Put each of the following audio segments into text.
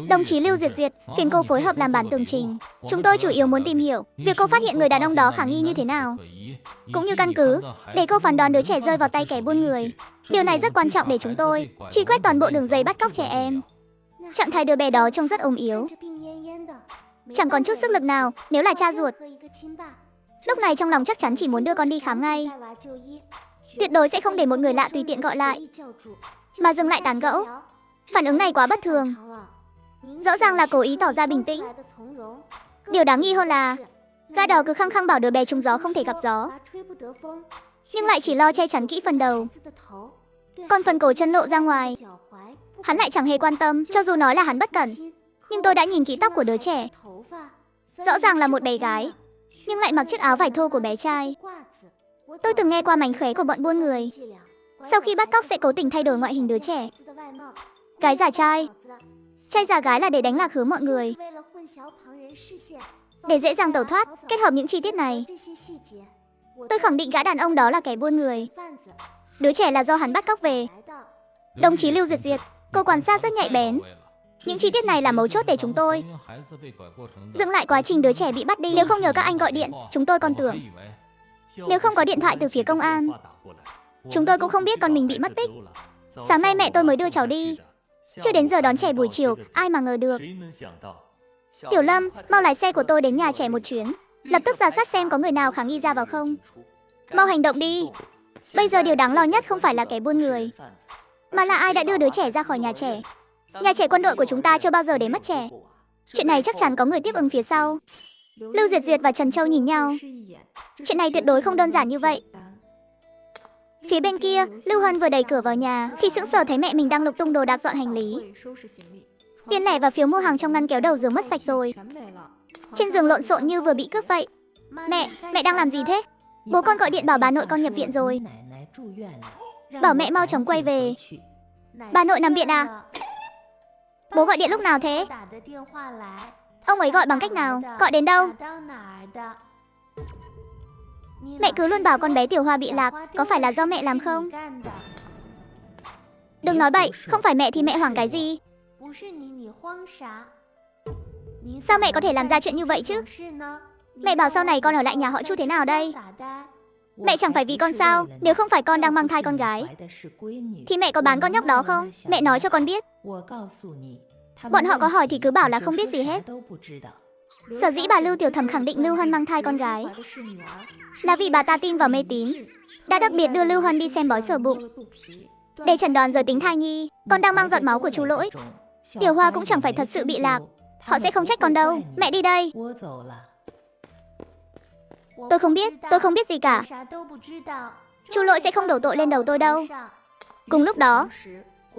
Đồng chí Lưu Duyệt Duyệt, phiền cô phối hợp làm bản tường trình. Chúng tôi chủ yếu muốn tìm hiểu việc cô phát hiện người đàn ông đó khả nghi như thế nào, cũng như căn cứ để cô phán đoán đứa trẻ rơi vào tay kẻ buôn người. Điều này rất quan trọng để chúng tôi truy quét toàn bộ đường dây bắt cóc trẻ em. Trạng thái đứa bé đó trông rất ốm yếu, chẳng còn chút sức lực nào nếu là cha ruột. Lúc này trong lòng chắc chắn chỉ muốn đưa con đi khám ngay. Tuyệt đối sẽ không để một người lạ tùy tiện gọi lại, mà dừng lại tán gẫu. Phản ứng này quá bất thường. Rõ ràng là cố ý tỏ ra bình tĩnh. Điều đáng nghi hơn là gã đó cứ khăng khăng bảo đứa bé trúng gió không thể gặp gió, nhưng lại chỉ lo che chắn kỹ phần đầu, còn phần cổ chân lộ ra ngoài hắn lại chẳng hề quan tâm. Cho dù nói là hắn bất cẩn, nhưng tôi đã nhìn kỹ tóc của đứa trẻ. Rõ ràng là một bé gái, nhưng lại mặc chiếc áo vải thô của bé trai. Tôi từng nghe qua mánh khóe của bọn buôn người. Sau khi bắt cóc sẽ cố tình thay đổi ngoại hình đứa trẻ, gái giả trai, trai giả gái, là để đánh lạc hướng mọi người, để dễ dàng tẩu thoát. Kết hợp những chi tiết này, tôi khẳng định gã đàn ông đó là kẻ buôn người. Đứa trẻ là do hắn bắt cóc về. Đồng chí Lưu Duyệt Duyệt, cô quan sát rất nhạy bén. Những chi tiết này là mấu chốt để chúng tôi dựng lại quá trình đứa trẻ bị bắt đi. Nếu không nhờ các anh gọi điện, chúng tôi còn tưởng. Nếu không có điện thoại từ phía công an, chúng tôi cũng không biết con mình bị mất tích. Sáng nay mẹ tôi mới đưa cháu đi, chưa đến giờ đón trẻ buổi chiều, ai mà ngờ được. Tiểu Lâm, mau lái xe của tôi đến nhà trẻ một chuyến, lập tức rà soát xem có người nào khả nghi ra vào không. Mau hành động đi. Bây giờ điều đáng lo nhất không phải là kẻ buôn người, mà là ai đã đưa đứa trẻ ra khỏi nhà trẻ. Nhà trẻ quân đội của chúng ta chưa bao giờ để mất trẻ. Chuyện này chắc chắn có người tiếp ứng phía sau. Lưu Duyệt Duyệt và Trần Châu nhìn nhau. Chuyện này tuyệt đối không đơn giản như vậy. Phía bên kia, Lưu Hân vừa đẩy cửa vào nhà thì sững sờ thấy mẹ mình đang lục tung đồ đạc dọn hành lý. Tiền lẻ và phiếu mua hàng trong ngăn kéo đầu giường mất sạch rồi. Trên giường lộn xộn như vừa bị cướp vậy. Mẹ đang làm gì thế? Bố con gọi điện bảo bà nội con nhập viện rồi, bảo mẹ mau chóng quay về. Bà nội nằm viện à? Bố gọi điện lúc nào thế? Ông ấy gọi bằng cách nào? Gọi đến đâu? Mẹ cứ luôn bảo con bé Tiểu Hoa bị lạc, có phải là do mẹ làm không? Đừng nói bậy, không phải mẹ thì mẹ hoảng cái gì? Sao mẹ có thể làm ra chuyện như vậy chứ? Mẹ bảo sau này con ở lại nhà họ Chu thế nào đây? Mẹ chẳng phải vì con sao? Nếu không phải con đang mang thai con gái thì mẹ có bán con nhóc đó không? Mẹ nói cho con biết. Bọn họ có hỏi thì cứ bảo là không biết gì hết. Sở dĩ bà Lưu Tiểu Thẩm khẳng định Lưu Hân mang thai con gái là vì bà ta tin vào mê tín, đã đặc biệt đưa Lưu Hân đi xem bói sờ bụng để chẩn đoán giới tính thai nhi. Con đang mang giọt máu của chú Lỗi. Tiểu Hoa cũng chẳng phải thật sự bị lạc, họ sẽ không trách con đâu. Mẹ đi đây. Tôi không biết gì cả. Chú Lỗi sẽ không đổ tội lên đầu tôi đâu. Cùng lúc đó,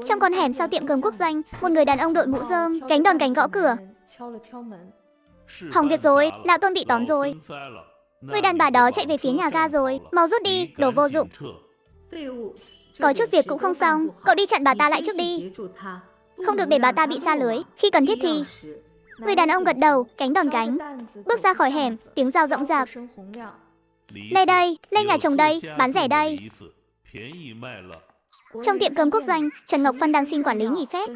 trong con hẻm sau tiệm cơm Quốc Doanh, một người đàn ông đội mũ rơm, gánh đòn gánh gõ cửa. Hỏng việc rồi, lão Tôn bị tóm rồi. Người đàn bà đó chạy về phía nhà ga rồi. Mau rút đi, đồ vô dụng. Có chút việc cũng không xong, cậu đi chặn bà ta lại trước đi. Không được để bà ta bị sa lưới. Khi cần thiết thì... Người đàn ông gật đầu, cánh đòn gánh, bước ra khỏi hẻm, tiếng dao rõng rạc. Lê đây, Lê nhà chồng đây, bán rẻ đây. Trong tiệm cơm Quốc Doanh, Trần Ngọc Phân đang xin quản lý nghỉ phép.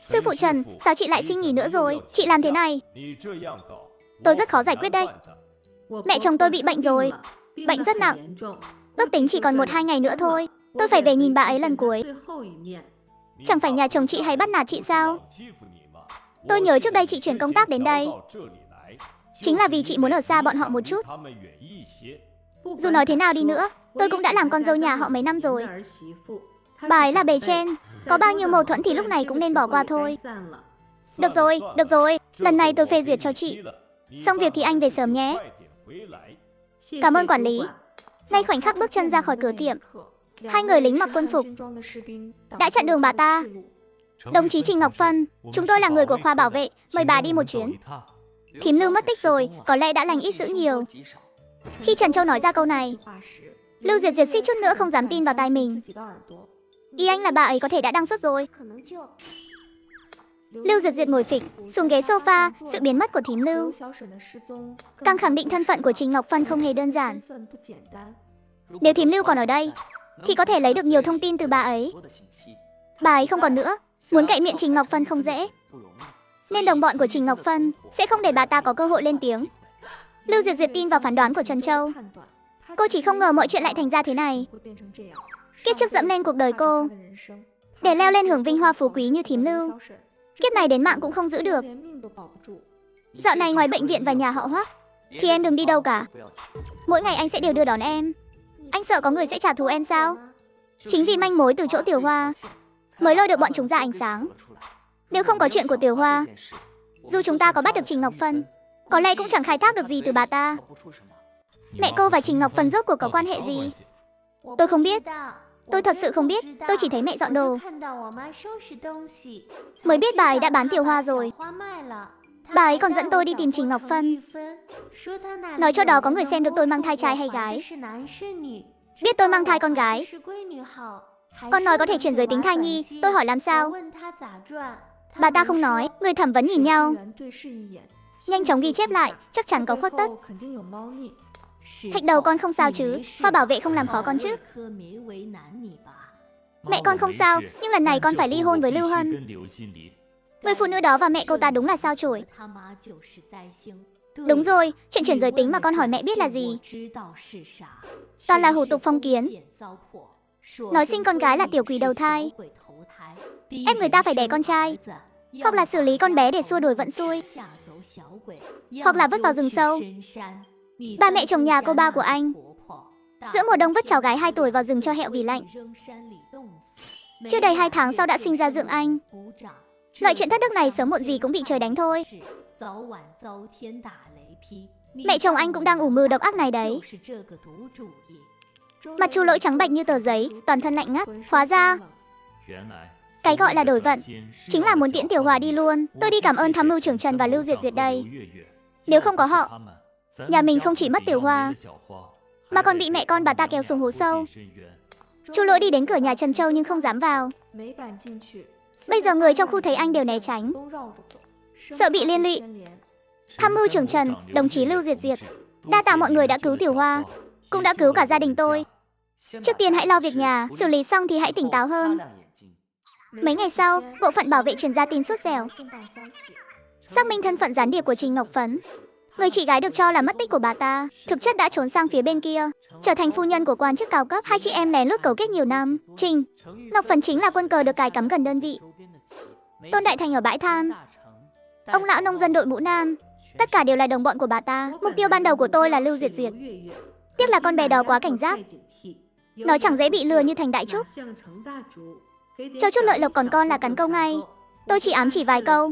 Sư phụ Trần, sao chị lại xin nghỉ nữa rồi? Chị làm thế này, tôi rất khó giải quyết đây. Mẹ chồng tôi bị bệnh rồi, bệnh rất nặng. Ước tính chỉ còn 1-2 ngày nữa thôi. Tôi phải về nhìn bà ấy lần cuối. Chẳng phải nhà chồng chị hay bắt nạt chị sao? Tôi nhớ trước đây chị chuyển công tác đến đây chính là vì chị muốn ở xa bọn họ một chút. Dù nói thế nào đi nữa, tôi cũng đã làm con dâu nhà họ mấy năm rồi. Bà ấy là bề trên, có bao nhiêu mâu thuẫn thì lúc này cũng nên bỏ qua thôi. Được rồi, lần này tôi phê duyệt cho chị. Xong việc thì anh về sớm nhé. Cảm ơn quản lý. Ngay khoảnh khắc bước chân ra khỏi cửa tiệm, hai người lính mặc quân phục đã chặn đường bà ta. Đồng chí Trình Ngọc Phân, chúng tôi là người của khoa bảo vệ, mời bà đi một chuyến. Thím Lưu mất tích rồi, có lẽ đã lành ít dữ nhiều. Khi Trần Châu nói ra câu này, Lưu Duyệt Duyệt suýt chút nữa không dám tin vào tai mình. Ý anh là bà ấy có thể đã đăng xuất rồi. Lưu Duyệt Duyệt ngồi phịch xuống ghế sofa. Sự biến mất của thím Lưu càng khẳng định thân phận của Trình Ngọc Phân không hề đơn giản. Nếu thím Lưu còn ở đây thì có thể lấy được nhiều thông tin từ bà ấy. Bà ấy không còn nữa, Muốn cậy miệng Trình Ngọc Phân không dễ, nên đồng bọn của Trình Ngọc Phân sẽ không để bà ta có cơ hội lên tiếng. Lưu Duyệt Duyệt tin vào phán đoán của Trần Châu. Cô chỉ không ngờ mọi chuyện lại thành ra thế này. Kiếp trước dẫm lên cuộc đời cô để leo lên hưởng vinh hoa phú quý như thím Lưu. Kiếp này đến mạng cũng không giữ được. Dạo này ngoài bệnh viện và nhà họ Hoắc thì em đừng đi đâu cả. Mỗi ngày anh sẽ đều đưa đón em. Anh sợ có người sẽ trả thù em sao? Chính vì manh mối từ chỗ Tiểu Hoa mới lôi được bọn chúng ra ánh sáng. Nếu không có chuyện của Tiểu Hoa, dù chúng ta có bắt được Trình Ngọc Phân, có lẽ cũng chẳng khai thác được gì từ bà ta. Mẹ cô và Trình Ngọc Phân rốt cuộc có quan hệ gì? Tôi không biết. Tôi thật sự không biết. Tôi chỉ thấy mẹ dọn đồ. Mới biết bà ấy đã bán Tiểu Hoa rồi. Bà ấy còn dẫn tôi đi tìm Trình Ngọc Phân, nói cho đó có người xem được tôi mang thai trai hay gái. Biết tôi mang thai con gái, con nói có thể chuyển giới tính thai nhi. Tôi hỏi làm sao, bà ta không nói. Người thẩm vấn nhìn nhau, nhanh chóng ghi chép lại. Chắc chắn có khuất tất. Thạch đầu con không sao chứ? Khoa bảo vệ không làm khó con chứ? Mẹ con không sao, nhưng lần này con phải ly hôn với Lưu Hân. Người phụ nữ đó và mẹ cô ta đúng là sao chổi. Đúng rồi, chuyện chuyển giới tính mà con hỏi mẹ biết là gì? Toàn là hủ tục phong kiến. Nói sinh con gái là tiểu quỷ đầu thai, ép người ta phải đẻ con trai, hoặc là xử lý con bé để xua đuổi vận xui, hoặc là vứt vào rừng sâu. Ba mẹ chồng nhà cô ba của anh giữa mùa đông vứt cháu gái 2 tuổi vào rừng cho hẹo vì lạnh. Chưa đầy 2 tháng sau đã sinh ra Dượng Anh. Loại chuyện thất đức này sớm muộn gì cũng bị trời đánh thôi. Mẹ chồng anh cũng đang ủ mưu độc ác này đấy. Mặt Chu Lỗi trắng bệch như tờ giấy, toàn thân lạnh ngắt. Hóa ra cái gọi là đổi vận chính là muốn tiễn Tiểu Hòa đi luôn. Tôi đi cảm ơn tham mưu trưởng Trần và Lưu Duyệt Duyệt đây. Nếu không có họ, nhà mình không chỉ mất Tiểu Hòa mà còn bị mẹ con bà ta kéo xuống hố sâu. Chu Lỗi đi đến cửa nhà Trần Châu nhưng không dám vào. Bây giờ người trong khu thấy anh đều né tránh, sợ bị liên lụy. Tham mưu trưởng Trần, đồng chí Lưu Duyệt Duyệt, đa tạ mọi người đã cứu Tiểu Hoa, cũng đã cứu cả gia đình tôi. Trước tiên hãy lo việc nhà, xử lý xong thì hãy tỉnh táo hơn. Mấy ngày sau, bộ phận bảo vệ truyền ra tin sốt dẻo, xác minh thân phận gián điệp của Trình Ngọc Phấn. Người chị gái được cho là mất tích của bà ta, thực chất đã trốn sang phía bên kia, trở thành phu nhân của quan chức cao cấp. Hai chị em lén lút cấu kết nhiều năm. Trình Ngọc Phấn chính là quân cờ được cài cắm gần đơn vị. Tôn Đại Thành ở bãi than, ông lão nông dân đội mũ nam, tất cả đều là đồng bọn của bà ta. Mục tiêu ban đầu của tôi là Lưu Duyệt Duyệt. Tiếc là con bé đó quá cảnh giác, nó chẳng dễ bị lừa như Thành Đại Trúc. Cho chút lợi lộc còn con là cắn câu ngay. Tôi chỉ ám chỉ vài câu,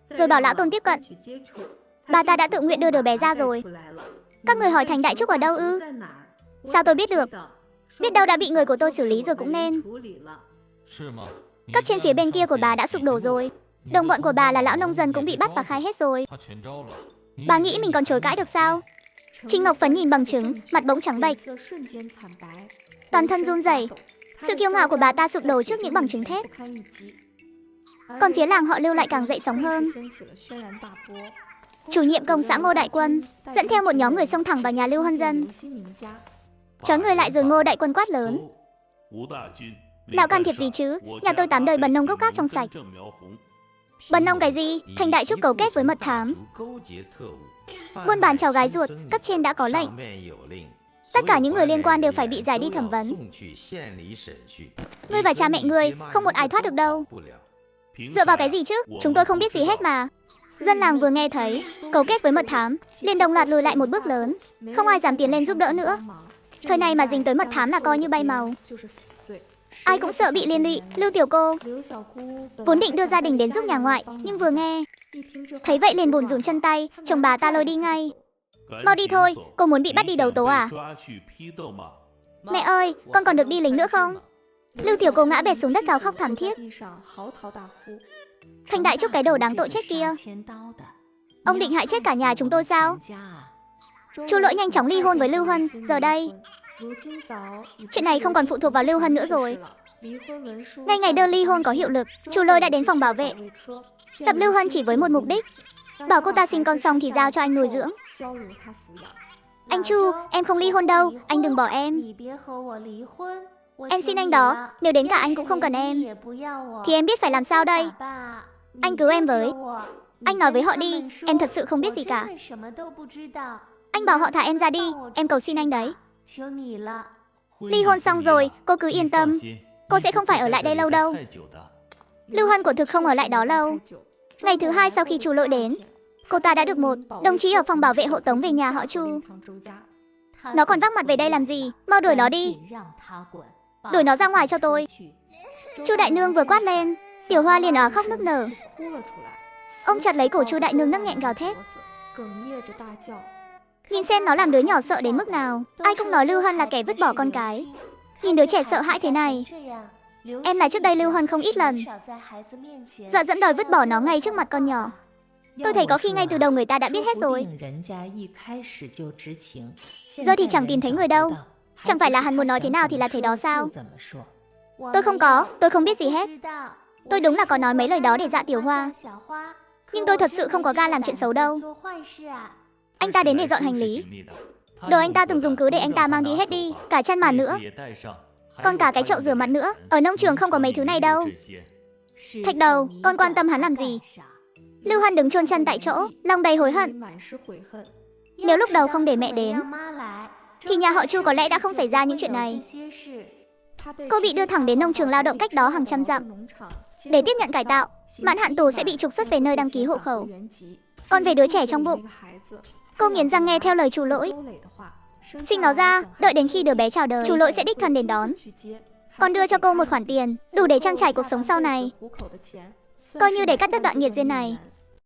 rồi bảo lão Tôn tiếp cận. Bà ta đã tự nguyện đưa đứa bé ra rồi. Các người hỏi Thành Đại Trúc ở đâu ư? Sao tôi biết được? Biết đâu đã bị người của tôi xử lý rồi cũng nên. Cấp trên phía bên kia của bà đã sụp đổ rồi. Đồng bọn của bà là lão nông dân cũng bị bắt và khai hết rồi. Bà nghĩ mình còn chối cãi được sao? Trình Ngọc Phấn nhìn bằng chứng, mặt bỗng trắng bệch, toàn thân run rẩy. Sự kiêu ngạo của bà ta sụp đổ trước những bằng chứng thép. Còn phía làng họ Lưu lại càng dậy sóng hơn. Chủ nhiệm công xã Ngô Đại Quân dẫn theo một nhóm người xông thẳng vào nhà Lưu Hân Dân. Trói người lại rồi Ngô Đại Quân quát lớn: lão can thiệp gì chứ? Nhà tôi 8 đời bần nông gốc gác trong sạch. Bần nông cái gì? Thành Đại Trúc cấu kết với mật thám, buôn bán cháu gái ruột. Cấp trên đã có lệnh, tất cả những người liên quan đều phải bị giải đi thẩm vấn. Ngươi và cha mẹ ngươi không một ai thoát được đâu. Dựa vào cái gì chứ? Chúng tôi không biết gì hết mà. Dân làng vừa nghe thấy cấu kết với mật thám, liền đồng loạt lùi lại một bước lớn. Không ai dám tiến lên giúp đỡ nữa. Thời này mà dính tới mật thám là coi như bay màu. Ai cũng sợ bị liên lụy. Lưu tiểu cô vốn định đưa gia đình đến giúp nhà ngoại, nhưng vừa nghe thấy vậy liền bùn rùn chân tay. Chồng bà ta lôi đi ngay. Mau đi thôi, cô muốn bị bắt đi đầu tố à? Mẹ ơi, con còn được đi lính nữa không? Lưu tiểu cô ngã bệt xuống đất gào khóc thảm thiết. Thành Đại Trúc cái đồ đáng tội chết kia, ông định hại chết cả nhà chúng tôi sao? Chu Lỗi nhanh chóng ly hôn với Lưu Hân. Giờ đây chuyện này không còn phụ thuộc vào Lưu Hân nữa rồi. Ngay ngày đơn ly hôn có hiệu lực, Chu Lỗi đã đến phòng bảo vệ, gặp Lưu Hân chỉ với một mục đích, bảo cô ta sinh con xong thì giao cho anh nuôi dưỡng. Anh Chu, em không ly hôn đâu, anh đừng bỏ em. Em xin anh đó, nếu đến cả anh cũng không cần em, thì em biết phải làm sao đây? Anh cứu em với. Anh nói với họ đi, em thật sự không biết gì cả. Anh bảo họ thả em ra đi, em cầu xin anh đấy. Ly hôn xong rồi, cô cứ yên tâm. Cô sẽ không phải ở lại đây lâu đâu. Lưu Hân quả thực không ở lại đó lâu. Ngày thứ hai sau khi Chu Lỗi đến, cô ta đã được một đồng chí ở phòng bảo vệ hộ tống về nhà họ Chu. Nó còn vác mặt về đây làm gì? Mau đuổi nó đi. Đuổi nó ra ngoài cho tôi. Chu Đại Nương vừa quát lên, Tiểu Hoa liền òa khóc nức nở. Ông chặt lấy cổ Chu Đại Nương nấc nghẹn gào thét. Nhìn xem nó làm đứa nhỏ sợ đến mức nào. Ai cũng nói Lưu Hân là kẻ vứt bỏ con cái. Nhìn đứa trẻ sợ hãi thế này. Em là trước đây Lưu Hân không ít lần dọa dẫn đòi vứt bỏ nó ngay trước mặt con nhỏ. Tôi thấy có khi ngay từ đầu người ta đã biết hết rồi. Giờ thì chẳng tìm thấy người đâu. Chẳng phải là hắn muốn nói thế nào thì là thế đó sao? Tôi không biết gì hết. Tôi đúng là có nói mấy lời đó để dọa Tiểu Hoa. Nhưng tôi thật sự không có gan làm chuyện xấu đâu. Anh ta đến để dọn hành lý. Đồ anh ta từng dùng cứ để anh ta mang đi hết đi. Cả chăn màn nữa. Còn cả cái chậu rửa mặt nữa. Ở nông trường không có mấy thứ này đâu. Thạch Đầu, con quan tâm hắn làm gì? Lưu Hân đứng chôn chân tại chỗ, lòng đầy hối hận. Nếu lúc đầu không để mẹ đến, thì nhà họ Chu có lẽ đã không xảy ra những chuyện này. Cô bị đưa thẳng đến nông trường lao động cách đó hàng trăm dặm. Để tiếp nhận cải tạo, mãn hạn tù sẽ bị trục xuất về nơi đăng ký hộ khẩu. Còn về đứa trẻ trong bụng, cô nghiến răng nghe theo lời Chu Lỗi. Sinh nó ra, đợi đến khi đứa bé chào đời, Chu Lỗi sẽ đích thân đến đón. Còn đưa cho cô một khoản tiền, đủ để trang trải cuộc sống sau này. Coi như để cắt đứt đoạn nghiệt duyên này.